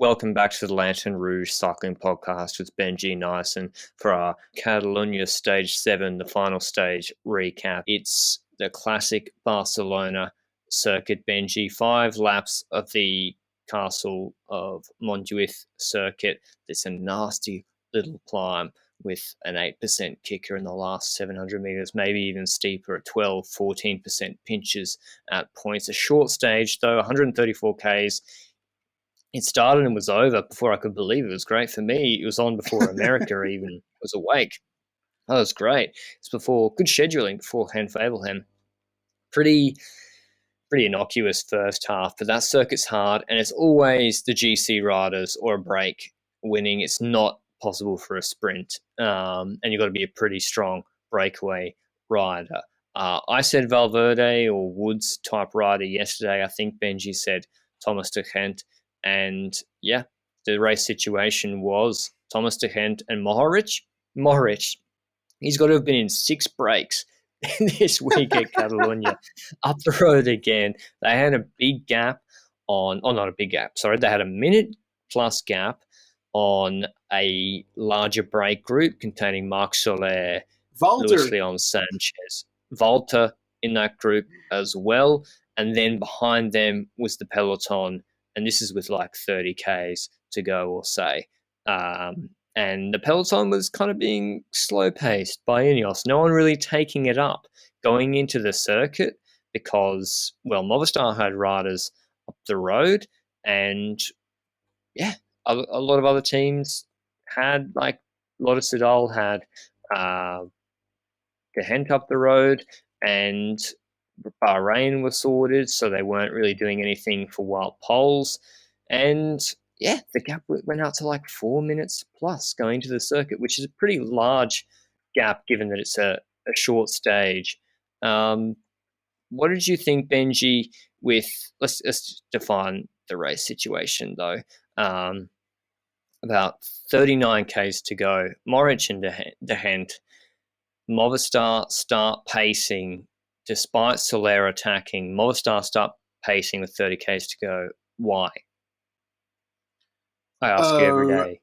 Welcome back to the Lanterne Rouge cycling podcast with Benji Naesen for our Catalunya Stage 7, the final stage recap. It's the classic Barcelona circuit, Benji. 5 laps of the Castle of Montjuïc circuit. It's a nasty little climb with an 8% kicker in the last 700 metres, maybe even steeper at 12, 14% pinches at points. A short stage, though, 134 Ks. It started and was over before I could believe it. It was great for me. It was on before America even was awake. That was great. It's before good scheduling before Hen-Fabelhem. Pretty innocuous first half, but that circuit's hard, and it's always the GC riders or a break winning. It's not possible for a sprint, and you've got to be a pretty strong breakaway rider. I said Valverde or Woods type rider yesterday. I think Benji said Thomas de Gent. And yeah, the race situation was Thomas de Gent and Mohorič. Mohorič, he's got to have been in 6 breaks this week at Catalunya. Up the road again. They had a big gap not a big gap, sorry. They had a minute plus gap on a larger break group containing Marc Soler, Luis Leon Sanchez, Volta in that group as well. And then behind them was the peloton. And this is with like 30 Ks to go or say. And the peloton was kind of being slow-paced by Ineos. No one really taking it up going into the circuit because, well, Movistar had riders up the road. And, yeah, a lot of other teams had, like, Lotto Soudal had Gehent up the road, and Bahrain was sorted, so they weren't really doing anything for wild poles. And yeah, the gap went out to like 4 minutes plus going to the circuit, which is a pretty large gap given that it's a short stage. What did you think, Benji, with, let's define the race situation though. About 39 Ks to go. Mohorič and de Gent, Movistar start pacing. Despite Soler attacking, Movistar start pacing with 30 Ks to go. Why? I ask you every day.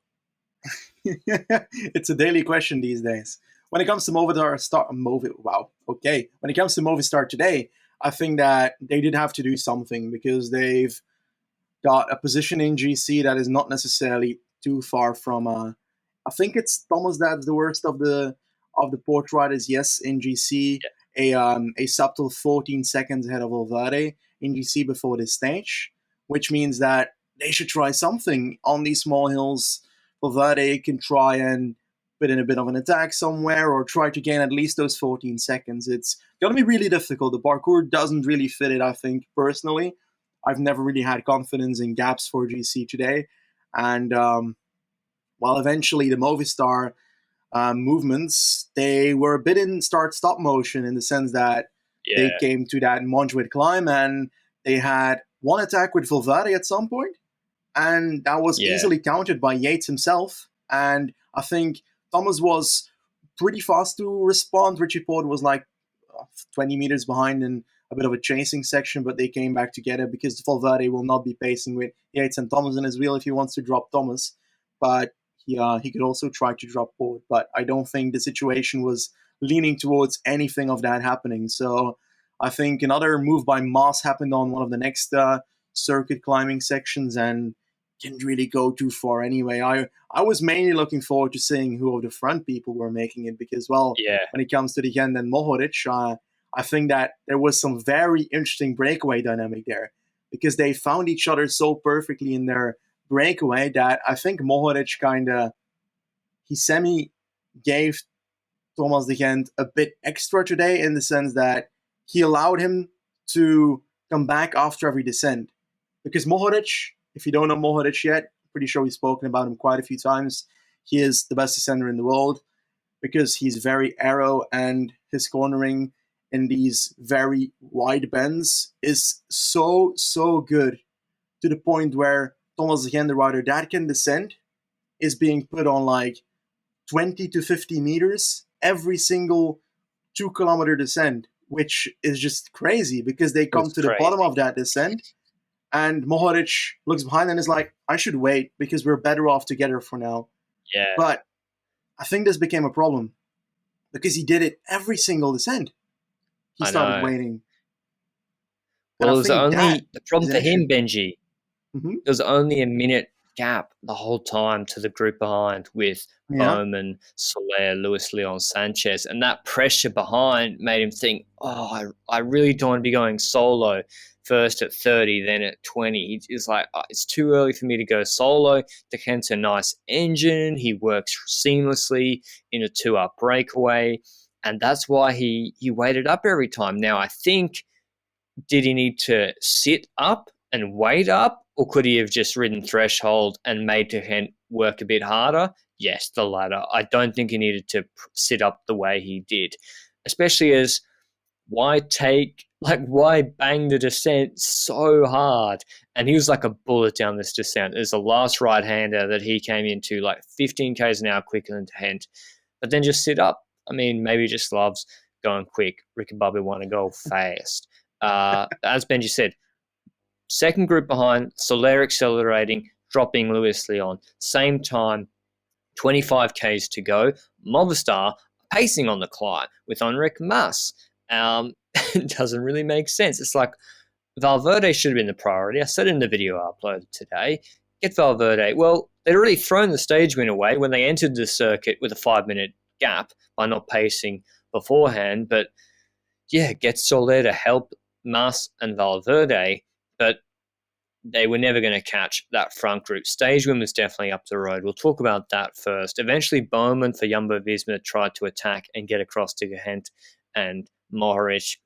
It's a daily question these days. When it comes to Movistar, When it comes to Movistar today, I think that they did have to do something because they've got a position in GC that is not necessarily too far from. I think it's Thomas that's the worst of the port riders. Yes, in GC. Yeah. A subtle 14 seconds ahead of Valverde in GC before this stage, which means that they should try something on these small hills. Valverde can try and put in a bit of an attack somewhere or try to gain at least those 14 seconds. It's going to be really difficult. The parkour doesn't really fit it, I think, personally. I've never really had confidence in gaps for GC today. And while eventually the Movistar movements, they were a bit in start-stop motion in the sense that they came to that Montjuïc climb and they had one attack with Valverde at some point, and that was easily countered by Yates himself. And I think Thomas was pretty fast to respond. Richie Porte was like 20 meters behind in a bit of a chasing section, but they came back together because Valverde will not be pacing with Yates and Thomas in his wheel if he wants to drop Thomas. But he could also try to drop Porte, but I don't think the situation was leaning towards anything of that happening. So I think another move by Maas happened on one of the next circuit climbing sections and didn't really go too far anyway. I was mainly looking forward to seeing who of the front people were making it because, when it comes to the Gent and Mohorič, I think that there was some very interesting breakaway dynamic there because they found each other so perfectly in their breakaway that I think Mohorič he semi-gave Thomas de Gent a bit extra today in the sense that he allowed him to come back after every descent. Because Mohorič, if you don't know Mohorič yet, pretty sure we've spoken about him quite a few times, he is the best descender in the world because he's very aero and his cornering in these very wide bends is so good to the point where Thomas de Gent, the rider that can descend, is being put on like 20 to 50 meters every single 2 kilometer descent, which is just crazy because they come to the bottom of that descent And Mohorič looks behind and is like, I should wait because we're better off together for now. Yeah. But I think this became a problem because he did it every single descent. He started waiting. Well, it was only the problem for him, issue. Benji. Mm-hmm. There was only a minute gap the whole time to the group behind with Bowman, Soler, Luis Leon Sanchez. And that pressure behind made him think, I really don't want to be going solo first at 30, then at 20. He's like, it's too early for me to go solo. De Gent's a nice engine. He works seamlessly in a 2-up breakaway. And that's why he waited up every time. Now, I think, did he need to sit up and wait up, or could he have just ridden threshold and made De Gent work a bit harder? Yes, the latter. I don't think he needed to sit up the way he did, especially as why bang the descent so hard? And he was like a bullet down this descent. There's the last right-hander that he came into like 15 k's an hour quicker than De Gent, but then just sit up. I mean, maybe he just loves going quick. Rick and Bobby want to go fast. As Benji said, second group behind, Soler accelerating, dropping Luis Leon. Same time, 25 k's to go. Movistar pacing on the climb with Enric Mas. It doesn't really make sense. It's like Valverde should have been the priority. I said in the video I uploaded today, get Valverde. Well, they'd already thrown the stage win away when they entered the circuit with a 5-minute gap by not pacing beforehand. But yeah, get Soler to help Mas and Valverde, but they were never going to catch that front group. Stage win was definitely up the road. We'll talk about that first. Eventually, Bowman for Jumbo-Visma tried to attack and get across to De Gent and Mohorič.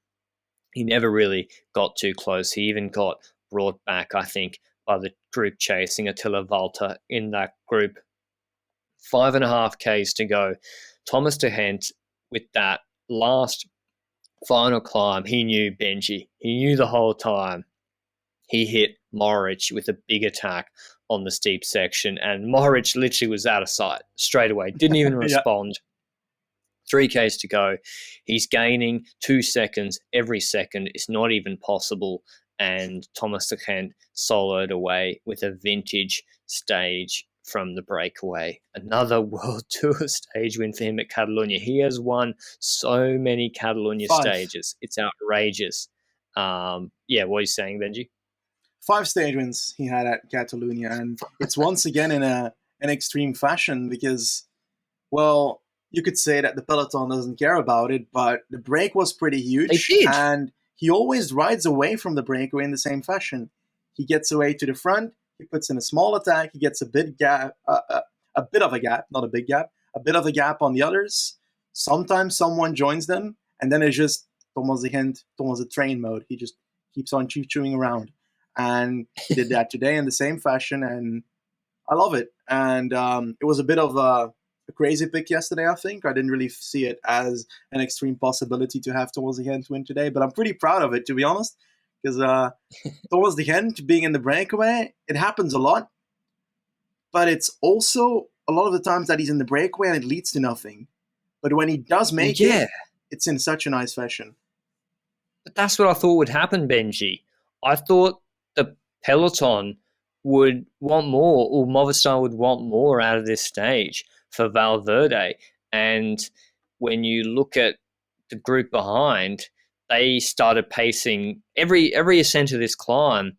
He never really got too close. He even got brought back, I think, by the group chasing Attila Volta in that group. 5.5 k's to go. Thomas De Gent, with that last final climb, he knew Benji. He knew the whole time. He hit Mohorič with a big attack on the steep section, and Mohorič literally was out of sight straight away. Didn't even respond. 3 k's to go. He's gaining 2 seconds every second. It's not even possible. And Thomas De Gent soloed away with a vintage stage from the breakaway. Another World Tour stage win for him at Catalunya. He has won so many Catalunya stages. It's outrageous. What are you saying, Benji? 5 stage wins he had at Catalunya, and it's once again in an extreme fashion because, well, you could say that the peloton doesn't care about it, but the break was pretty huge, and he always rides away from the breakaway in the same fashion. He gets away to the front, he puts in a small attack, he gets a bit gap, a bit of a gap, not a big gap, a bit of a gap on the others. Sometimes someone joins them, and then it's just Thomas De Gent, Thomas the Train mode. He just keeps on chewing around. And he did that today in the same fashion, and I love it. And it was a bit of a crazy pick yesterday, I think. I didn't really see it as an extreme possibility to have Thomas De Gent win today, but I'm pretty proud of it, to be honest, because Thomas De Gent being in the breakaway, it happens a lot, but it's also a lot of the times that he's in the breakaway and it leads to nothing. But when he does make it, it's in such a nice fashion. But that's what I thought would happen, Benji. I thought the peloton would want more, or Movistar would want more out of this stage for Valverde. And when you look at the group behind, they started pacing every ascent of this climb,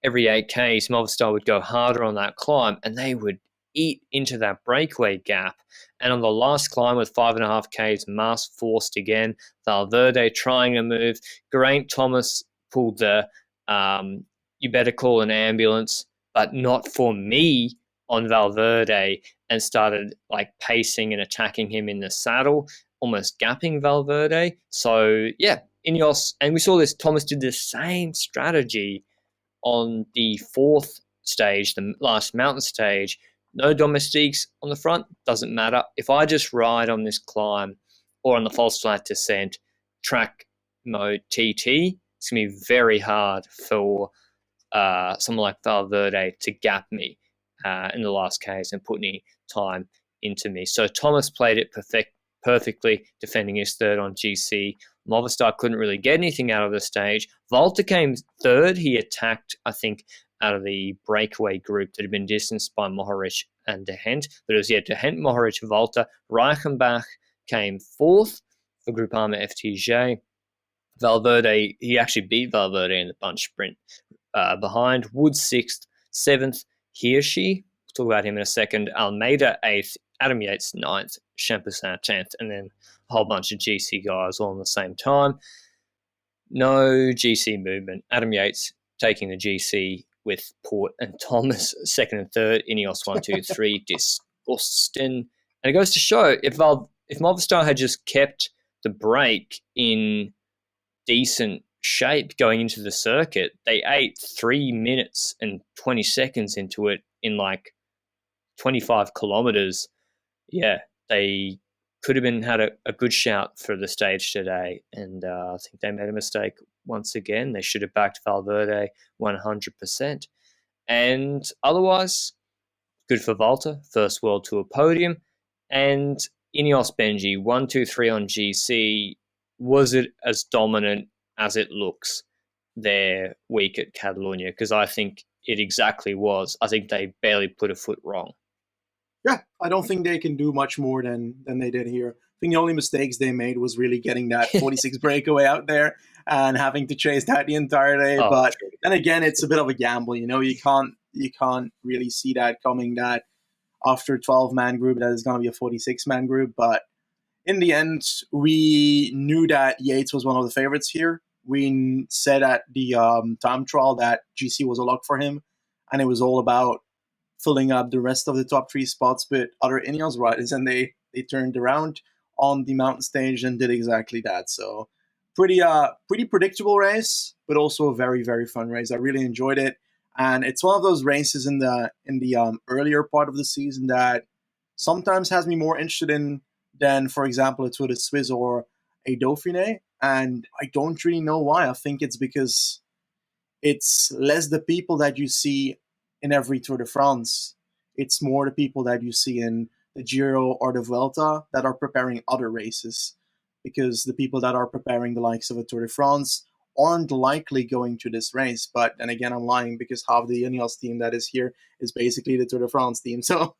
every 8Ks, Movistar would go harder on that climb, and they would eat into that breakaway gap. And on the last climb with 5.5 Ks, Mas forced again, Valverde trying to move. Geraint Thomas pulled the you better call an ambulance, but not for me on Valverde, and started like pacing and attacking him in the saddle, almost gapping Valverde. So yeah, Ineos, and we saw this, Thomas did the same strategy on the 4th stage, the last mountain stage. No domestiques on the front, doesn't matter. If I just ride on this climb or on the false flat descent, track mode TT, it's going to be very hard for someone like Valverde to gap me in the last case and put any time into me. So Thomas played it perfectly, defending his third on GC, Movistar couldn't really get anything out of the stage. Volta came third. He attacked, I think, out of the breakaway group that had been distanced by Mohorič and De Hent. But it was, De Hent, Mohorič, Volta. Reichenbach came fourth for Groupama FTJ. Valverde, he actually beat Valverde in the bunch sprint behind. Wood sixth, seventh, Hirschi. We'll talk about him in a second. Almeida eighth, Adam Yates ninth, Champoussin 10th, and then a whole bunch of GC guys all at the same time. No GC movement. Adam Yates taking the GC with Port and Thomas second and third. Ineos 1, 2, 3. Disgusting. And it goes to show if Movistar had just kept the break in decent shape going into the circuit, they ate 3 minutes and 20 seconds into it in like 25 kilometers. Yeah, they could have had a good shout for the stage today, and I think they made a mistake once again. They should have backed Valverde 100%. And otherwise, good for Volta, first World Tour podium. And Ineos Benji, 1, 2, 3 on GC. Was it as dominant as it looks their week at Catalunya? Because I think it exactly was. I think they barely put a foot wrong. Yeah, I don't think they can do much more than they did here. I think the only mistakes they made was really getting that 46 breakaway out there and having to chase that the entire day. But then again, it's a bit of a gamble. You can't really see that coming, that after a 12-man group that is going to be a 46-man group. But in the end, we knew that Yates was one of the favorites here. We said at the time trial that GC was a lock for him, and it was all about filling up the rest of the top 3 spots with other Ineos riders, and they turned around on the mountain stage and did exactly that. So pretty predictable race, but also a very, very fun race. I really enjoyed it, and it's one of those races in the earlier part of the season that sometimes has me more interested in than, for example, a Tour de Suisse or a Dauphiné, and I don't really know why. I think it's because it's less the people that you see in every Tour de France. It's more the people that you see in the Giro or the Vuelta that are preparing other races, because the people that are preparing the likes of a Tour de France aren't likely going to this race. But then again, I'm lying, because half the Ineos team that is here is basically the Tour de France team. So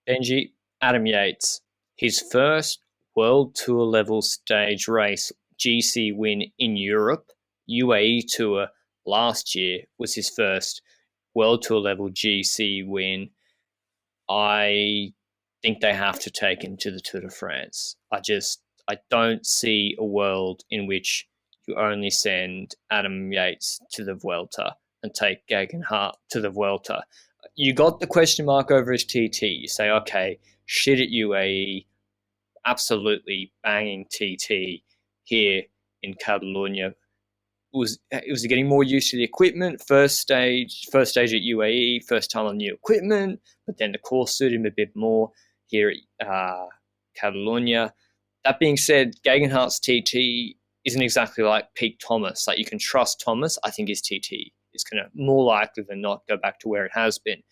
Benji, Adam Yates, his first World Tour level stage race GC win in Europe. UAE Tour last year was his first World Tour level GC win. I think they have to take him to the Tour de France. I don't see a world in which you only send Adam Yates to the Vuelta and take Gegenhardt to the Vuelta. You got the question mark over his TT. You say, okay, shit at UAE, absolutely banging TT here in Catalunya. It was getting more used to the equipment. First stage at UAE, first time on new equipment, but then the course suited him a bit more here at Catalunya. That being said, Gegenhardt's TT isn't exactly like peak Thomas. Like, you can trust Thomas. I think his TT is going to more likely than not go back to where it has been.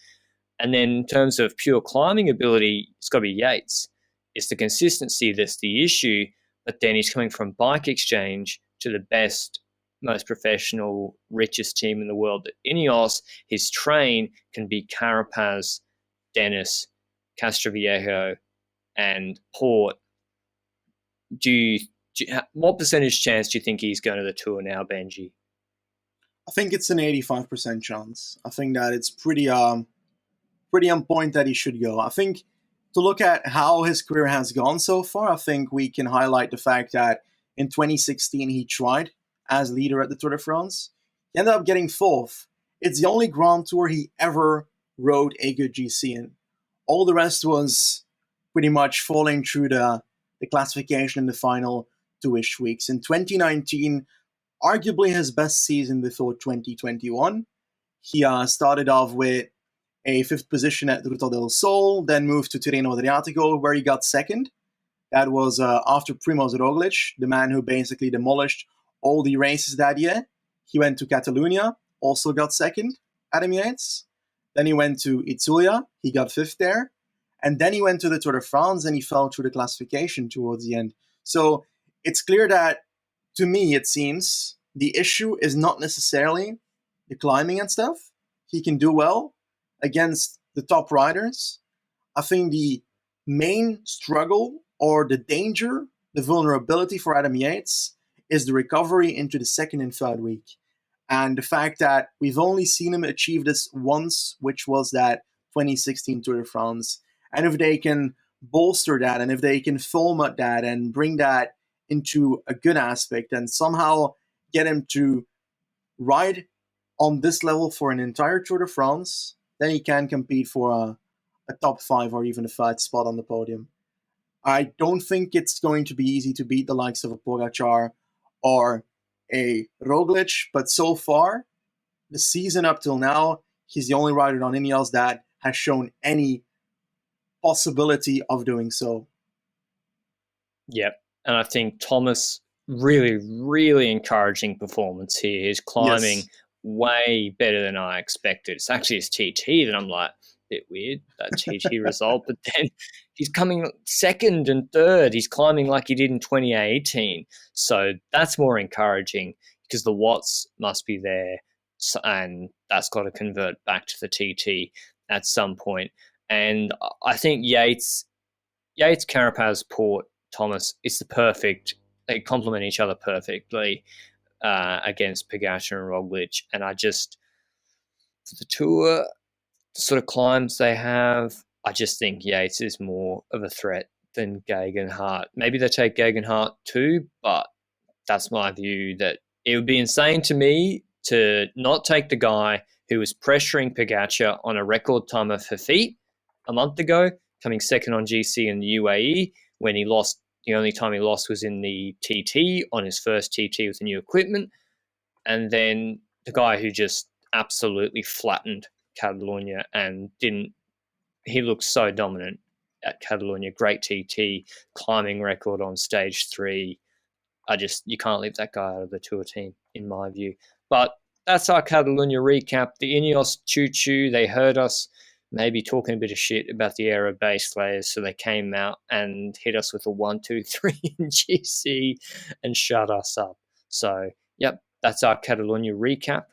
And then in terms of pure climbing ability, it's got to be Yates. It's the consistency that's the issue, but then he's coming from Bike Exchange to the best, most professional, richest team in the world at Ineos. His train can be Carapaz, Dennis, Castroviejo, and Port. What percentage chance do you think he's going to the Tour now, Benji? I think it's an 85% chance. I think that it's pretty on point that he should go. I think to look at how his career has gone so far, I think we can highlight the fact that in 2016 he tried as leader at the Tour de France. He ended up getting 4th. It's the only Grand Tour he ever rode a good GC in. All the rest was pretty much falling through the classification in the final 2-ish weeks. In 2019, arguably his best season before 2021. He started off with a 5th position at Ruta del Sol, then moved to Tirreno Adriatico, where he got 2nd. That was after Primoz Roglic, the man who basically demolished all the races that year. He went to Catalunya, also got 2nd, Adam Yates. Then he went to Itzulia, he got 5th there. And then he went to the Tour de France and he fell through the classification towards the end. So it's clear that, to me, it seems the issue is not necessarily the climbing and stuff. He can do well against the top riders. I think the main struggle or the danger, the vulnerability for Adam Yates is the recovery into the second and third week. And the fact that we've only seen him achieve this once, which was that 2016 Tour de France. And if they can bolster that, and if they can format that and bring that into a good aspect and somehow get him to ride on this level for an entire Tour de France, then he can compete for a top 5 or even a 3rd spot on the podium. I don't think it's going to be easy to beat the likes of a Pogacar or a Roglic, but so far, the season up till now, he's the only rider on Ineos that has shown any possibility of doing so. Yep. And I think Thomas, really, really encouraging performance here. He's climbing way better than I expected. It's actually his TT that I'm like, bit weird, that TT result, but then he's coming second and third. He's climbing like he did in 2018. So that's more encouraging because the watts must be there, and that's got to convert back to the TT at some point. And I think Yates, Carapaz, Port, Thomas, it's the perfect, they complement each other perfectly against Pogacar and Roglic. And I just, for the Tour, the sort of climbs they have, I just think Yates is more of a threat than Gegenhardt. Maybe they take Gegenhardt too, but that's my view, that it would be insane to me to not take the guy who was pressuring Pogacar on a record time of her feet a month ago, coming second on GC in the UAE, when he lost, the only time he lost was in the TT, on his first TT with the new equipment, and then the guy who just absolutely flattened Catalunya and he looked so dominant at Catalunya. Great TT, climbing record on stage 3. You can't leave that guy out of the Tour team, in my view. But that's our Catalunya recap. The Ineos choo-choo, they heard us maybe talking a bit of shit about the aero base layers, so they came out and hit us with a 1, 2, 3 in GC and shut us up. So, yep, that's our Catalunya recap.